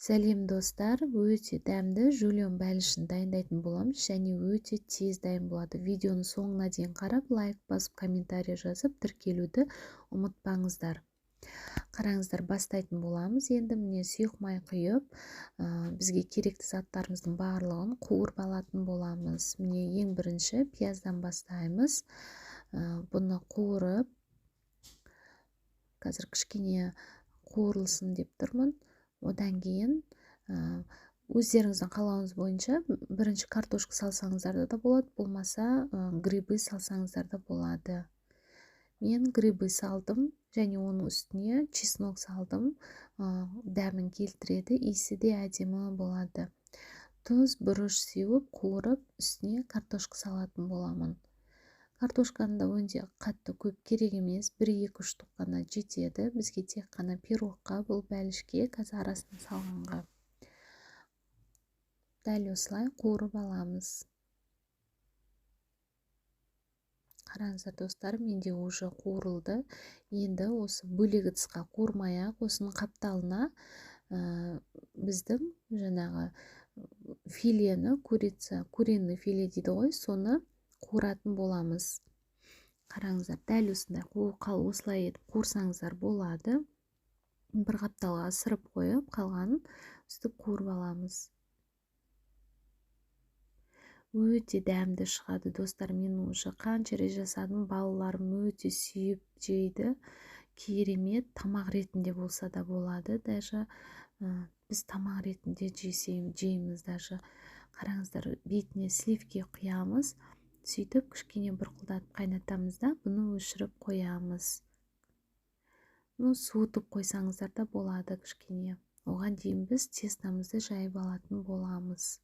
Сәлем достар, өте дәмді жульен бәлішін дайындайтын боламыз және өте тез дайын болады. Видеоны соңына дейін қарап, лайк басып, комментарий жазып, тіркелуді ұмытпаңыздар. Қараңыздар, бастайтын боламыз. Енді міне сұйық май құйып, бізге керекті заттарымыздың барлығын қуырып алатын боламыз. Міне ең бірінші пияздан бастаймыз. Бұны қуырып, қазір кішкене қуырылсын деп тұрмын. Одан кейін өздеріңіздің қалауыңыз бойынша бірінші картошка салсаңыздар да болады, болмаса грибы салсаңыздар да болады. Мен грибы салдым және оның үстіне чеснок салдым. Дәмін келтіреді, иісі де әдемі болады. Тұз, бұрыш сеуіп, қуырып, үстіне картошка салатын боламын. Картошканы да өңде қатты көп керек емес, 1-2 штук қана жетеді. Бізге тек қана пирогқа, бұл бәлішке, қазір арасына салғанға. Дәл осылай қуырып аламыз. Қараңыздар достар, менде уже қуырылды. Енді осы бөлек ыдысқа қуырмай-ақ, осының қапталына біздің жаңағы филені, куриный филе дейді ғой, соны қуыратын боламыз. Қараңыздар, дәл осындай осылай етіп қуырсаңыздар болады. Бір қапталға ысырып қойып, қалғанын үстіп қуырып аламыз. Өте дәмді шығады достар, мен уже қанша рет жасадым, балаларым өте сүйіп жейді. Керемет, тамақ ретінде болса да болады. Даже біз тамақ ретінде жейміз даже. Қараңыздар, бетіне сливки құямыз. Сөйтіп, кішкене бұрқылдатып қайнатамыз да, бұны өшіріп қоямыз. Суытып қойсаңыздар да болады кішкене. Оған дейін біз тестамызды жайып алатын боламыз.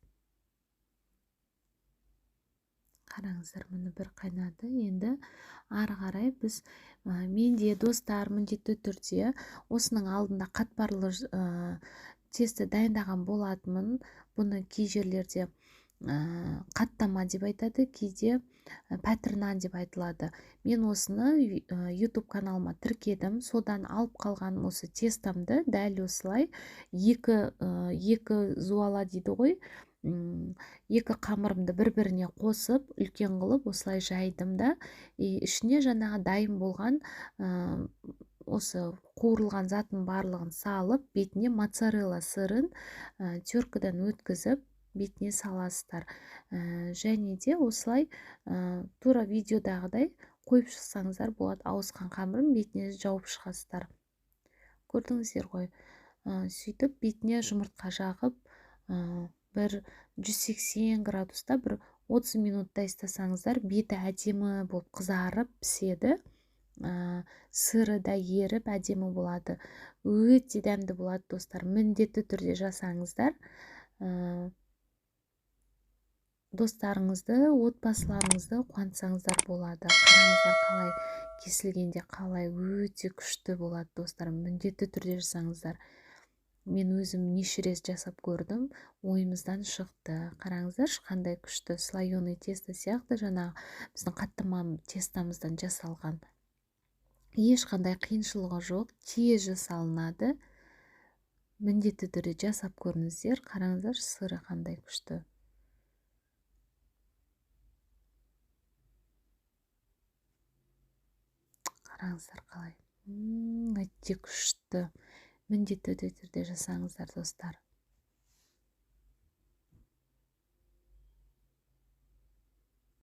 Қараңыздар, мұны бір қайнады. Енді ары қарай біз, менде достар, міндетті түрде осының алдында қатпарлы тесті дайындаған болатынмын. Бұны кей жерлерде қаттама деп айтады, кейде пәтірнан деп айтылады. Мен осыны YouTube каналыма тіркедім, содан алып қалған осы тестамды дәл осылай екі зуала дейді ғой, екі қамырымды бір-біріне қосып, үлкен қылып осылай жайдым да, ішіне жаңағы дайын болған осы қуырылған затын барлығын салып, бетіне моцарелла сырын теркадан өткізіп, бетіне саласыздар. Және де осылай тура видеодағыдай қойып шықсаңыздар болады. Ауысқан қамырын бетіне жауып шығасыздар. Көрдіңіздер ғой. Сөйтіп бетіне жұмыртқа жағып, бір 180 градуста бір 30 минуттай істесаңыздар, беті әдемі болып қызарып піседі. Сыры да еріп әдемі болады. Өте дәмді болады достар. Міндетті түрде жасаңыздар. Достарыңызды, отбасыларыңызды қуантсаңыздар болады. Қараңыздар, қалай кесілгенде қалай өте күшті болады достар. Міндетті түрде жасаңыздар. Мен өзім неше рет жасап көрдім, ойымыздан шықты. Қараңыздар, қандай күшті слоеный тесто сияқты жаңағы біздің қаттама тестамыздан жасалған. Ешқандай қиыншылығы жоқ, тез жасалынады. Міндетті түрде жасап көріңіздер. Қараңыздар, сыры қандай күшті. Қараңыздар қалай. Өте күшті. Міндетті түрде жасаңыздар достар.